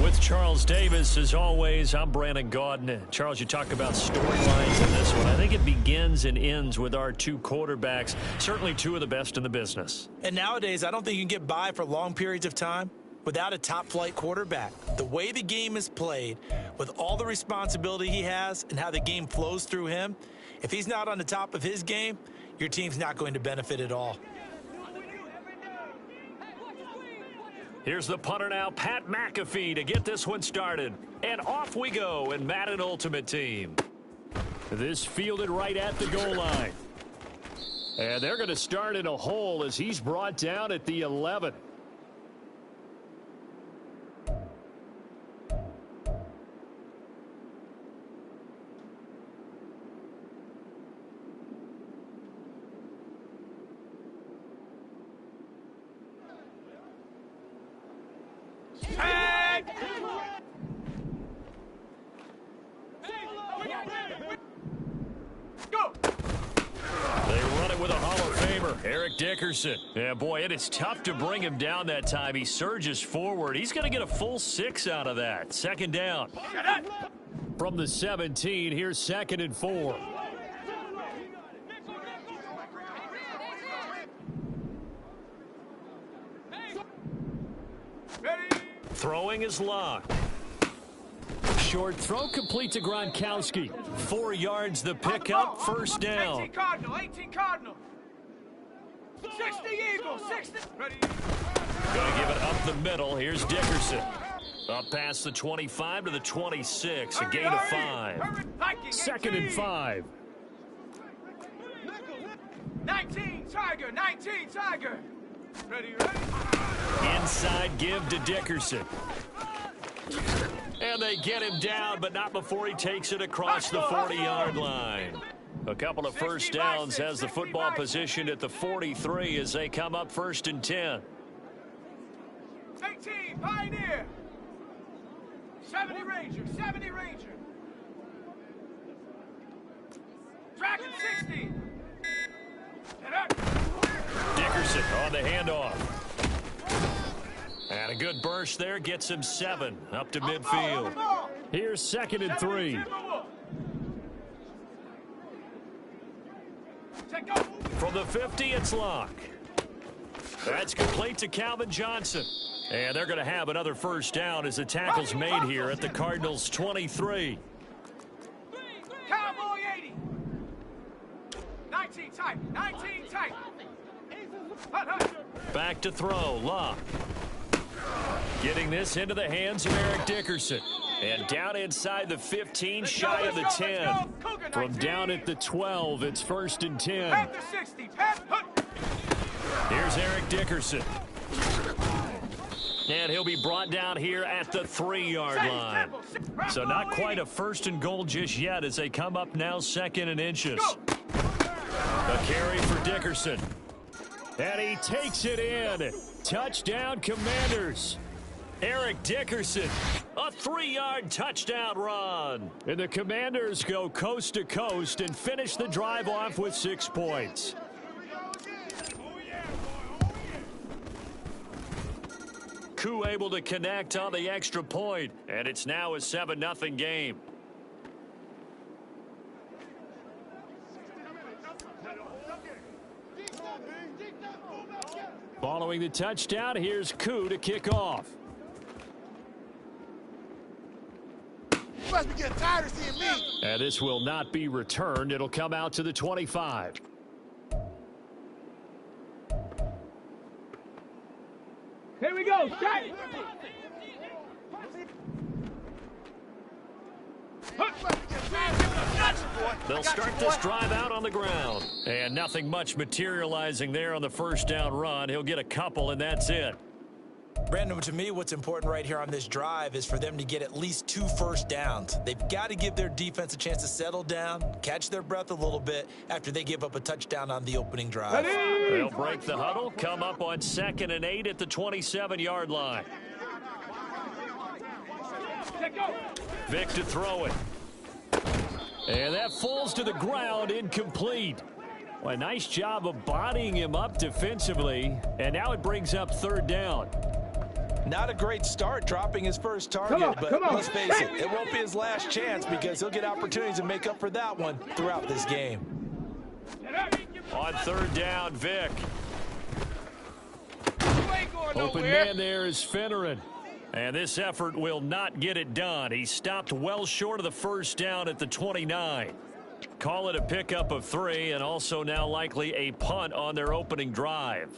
With Charles Davis, as always, I'm Brandon Gaudin. Charles, you talk about storylines in this one. I think it begins and ends with our two quarterbacks, certainly two of the best in the business. And nowadays, I don't think you can get by for long periods of time without a top-flight quarterback. The way the game is played, with all the responsibility he has and how the game flows through him, if he's not on the top of his game, your team's not going to benefit at all. Here's the punter now, Pat McAfee, to get this one started. And off we go in Madden Ultimate Team. This fielded right at the goal line. And they're going to start in a hole as he's brought down at the 11. Dickerson. Yeah, boy, it is tough to bring him down that time. He surges forward. He's going to get a full 6 out of that. Second down. From the 17, here's 2nd and 4. Throwing is locked. Short throw complete to Gronkowski. 4 yards the pickup, first down. 18 Cardinal, 18 Cardinal. 60 Eagles, 60. Going to give it up the middle. Here's Dickerson. Up past the 25 to the 26. A gain of 5. 2nd and 5. 19 Tiger, 19 Tiger. Ready. Inside give to Dickerson. And they get him down, but not before he takes it across the 40-yard line. A couple of first downs has the football position at the 43 as they come up 1st and 10. 18, Pioneer. 70 Ranger, 70 Ranger. Dragon 60. Dickerson on the handoff. And a good burst there gets him 7 up to midfield. Here's 2nd and 3. From the 50, it's lock. That's complete to Calvin Johnson. And they're going to have another first down as the tackle's made here at the Cardinals' 23. Cowboy 80. 19 tight, 19 tight. Back to throw, lock. Getting this into the hands of Eric Dickerson. And down inside the 15, shy of the 10. From down at the 12, it's 1st and 10. Here's Eric Dickerson. And he'll be brought down here at the 3-yard line. So not quite a 1st and goal just yet as they come up now 2nd and inches. A carry for Dickerson. And he takes it in. Touchdown, Commanders. Eric Dickerson, a 3-yard touchdown run. And the Commanders go coast to coast and finish the drive off with 6 points. Koo able to connect on the extra point, and it's now a 7-0 game. Following the touchdown, here's Koo to kick off. You must be getting tired of seeing me. And this will not be returned. It'll come out to the 25. Here we go. Start. They'll start this drive out on the ground. And nothing much materializing there on the first down run. He'll get a couple, and that's it. Brandon, to me, what's important right here on this drive is for them to get at least 2 first downs. They've got to give their defense a chance to settle down, catch their breath a little bit after they give up a touchdown on the opening drive. They'll break the huddle, come up on 2nd and 8 at the 27-yard line. Vic to throw it. And that falls to the ground, incomplete. Well, a nice job of bodying him up defensively, and now it brings up 3rd down. Not a great start dropping his first target, but let's face it, it won't be his last chance because he'll get opportunities to make up for that one throughout this game. On third down, Vic. Open man there is Finneran. And this effort will not get it done. He stopped well short of the first down at the 29. Call it a pickup of 3 and also now likely a punt on their opening drive.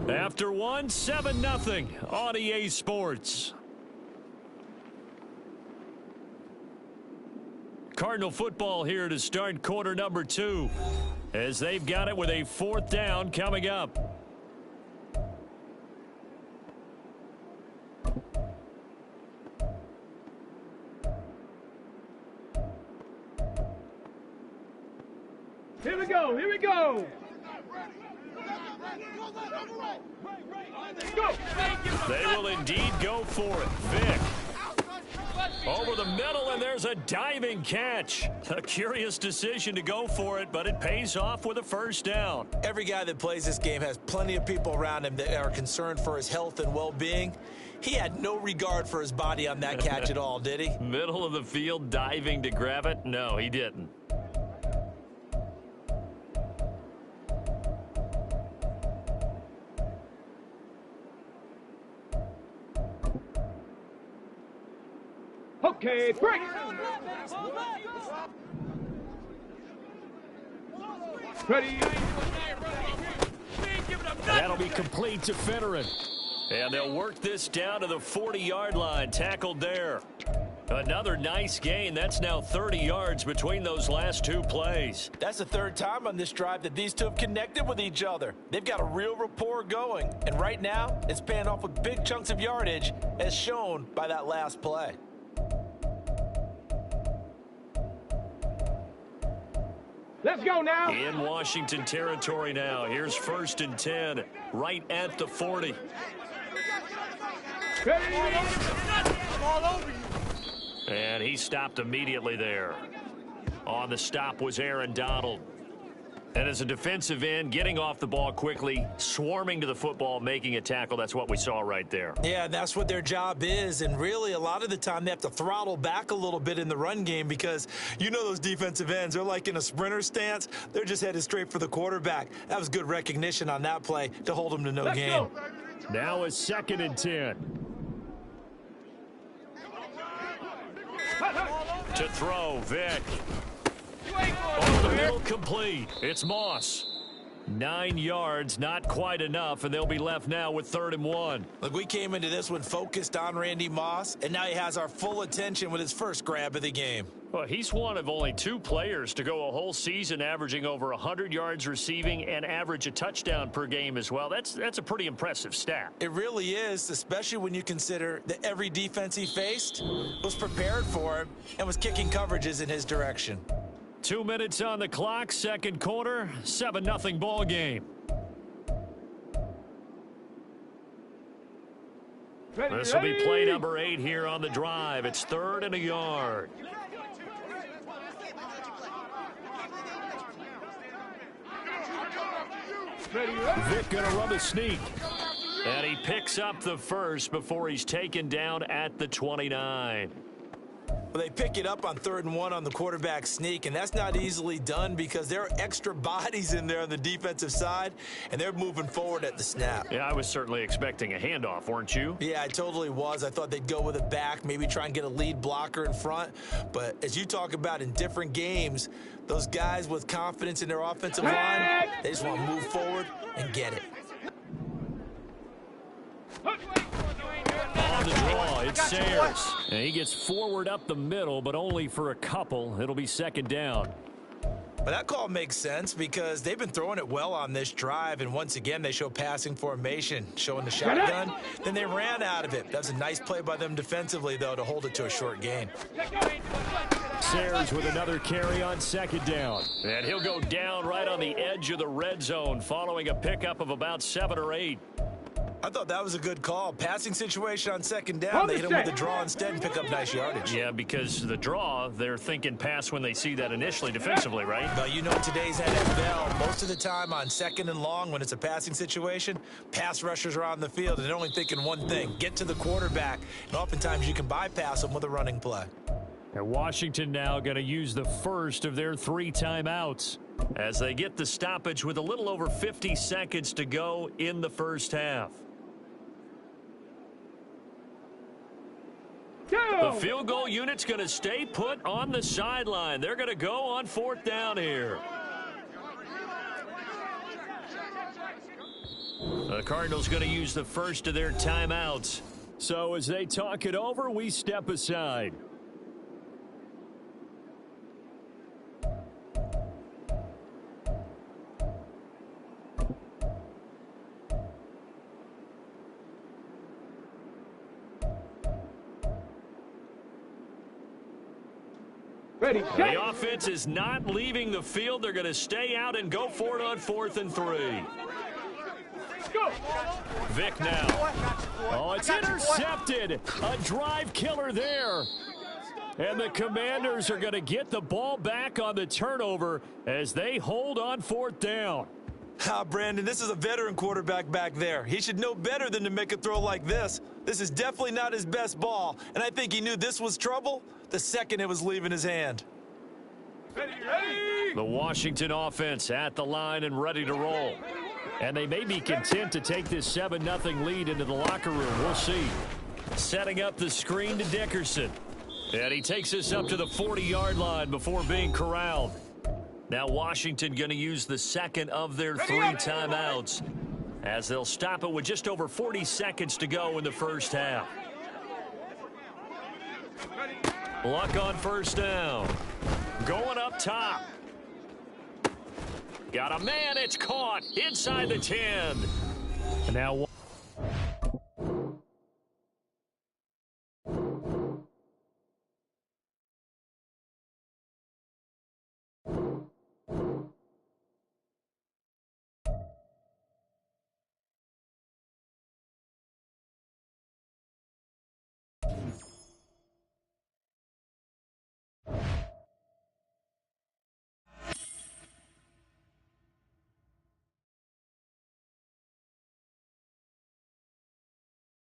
After one, 7-0 on EA Sports. Cardinal football here to start quarter number 2 as they've got it with a 4th down coming up. Here we go, here we go. They will indeed go for it. Vic over the middle, and there's a diving catch. A curious decision to go for it, but it pays off with a first down. Every guy that plays this game has plenty of people around him that are concerned for his health and well-being. He had no regard for his body on that catch at all, did he? Middle of the field diving to grab it? No, he didn't. Okay, break. Ready. That'll be complete to Finneran. And they'll work this down to the 40-yard line. Tackled there. Another nice gain. That's now 30 yards between those last 2 plays. That's the 3rd time on this drive that these 2 have connected with each other. They've got a real rapport going. And right now, it's paying off with big chunks of yardage, as shown by that last play. Let's go now. In Washington territory now. Here's 1st and 10, right at the 40. Ready. I'm all over you. And he stopped immediately there. On the stop was Aaron Donald. And as a defensive end, getting off the ball quickly, swarming to the football, making a tackle, that's what we saw right there. Yeah, that's what their job is. And really, a lot of the time, they have to throttle back a little bit in the run game because you know those defensive ends, they're like in a sprinter stance. They're just headed straight for the quarterback. That was good recognition on that play to hold them to no Let's gain. go. Now it's 2nd and 10. To throw, Vic. Over the middle, complete. It's Moss. 9 yards, not quite enough, and they'll be left now with 3rd and 1. Look, we came into this one focused on Randy Moss, and now he has our full attention with his first grab of the game. Well, he's one of only 2 players to go a whole season averaging over 100 yards receiving and average a touchdown per game as well. That's a pretty impressive stat. It really is, especially when you consider that every defense he faced was prepared for him and was kicking coverages in his direction. 2 minutes on the clock, 2nd quarter, 7-0 ball game. This will be play number 8 here on the drive. It's 3rd and a yard. Vic gonna run a sneak. And he picks up the first before he's taken down at the 29. Well, they pick it up on 3rd and 1 on the quarterback sneak, and that's not easily done because there are extra bodies in there on the defensive side, and they're moving forward at the snap. Yeah, I was certainly expecting a handoff, weren't you? Yeah, I totally was. I thought they'd go with it back, maybe try and get a lead blocker in front. But as you talk about in different games, those guys with confidence in their offensive line, they just want to move forward and get it. On the draw, it's Sayers. And he gets forward up the middle, but only for a couple. It'll be 2nd down. But that call makes sense because they've been throwing it well on this drive, and once again, they show passing formation, showing the shotgun. Then they ran out of it. That was a nice play by them defensively, though, to hold it to a short gain. Sayers with another carry on 2nd down. And he'll go down right on the edge of the red zone following a pickup of about 7 or 8. I thought that was a good call. Passing situation on second down. They hit him with a draw instead and pick up nice yardage. Yeah, because the draw, they're thinking pass when they see that initially defensively, right? Well, you know, today's NFL, most of the time on second and long when it's a passing situation, pass rushers are on the field and they're only thinking one thing, get to the quarterback. And oftentimes you can bypass them with a running play. And Washington now going to use the first of their 3 timeouts as they get the stoppage with a little over 50 seconds to go in the first half. The field goal unit's going to stay put on the sideline. They're going to go on 4th down here. The Cardinals going to use the first of their timeouts. So as they talk it over, we step aside. Ready, The offense is not leaving the field. They're going to stay out and go for it on 4th and 3. go. Vic now. Oh, it's intercepted. A drive killer there. And the Commanders are going to get the ball back on the turnover as they hold on 4th down. Brandon, this is a veteran quarterback back there. He should know better than to make a throw like this. This is definitely not his best ball, and I think he knew this was trouble the second it was leaving his hand. The Washington offense at the line and ready to roll. And they may be content to take this 7-0 lead into the locker room. We'll see. Setting up the screen to Dickerson. And he takes us up to the 40-yard line before being corralled. Now Washington going to use the second of their 3 timeouts as they'll stop it with just over 40 seconds to go in the first half. Luck on 1st down. Going up top. Got a man, it's caught inside the 10. And now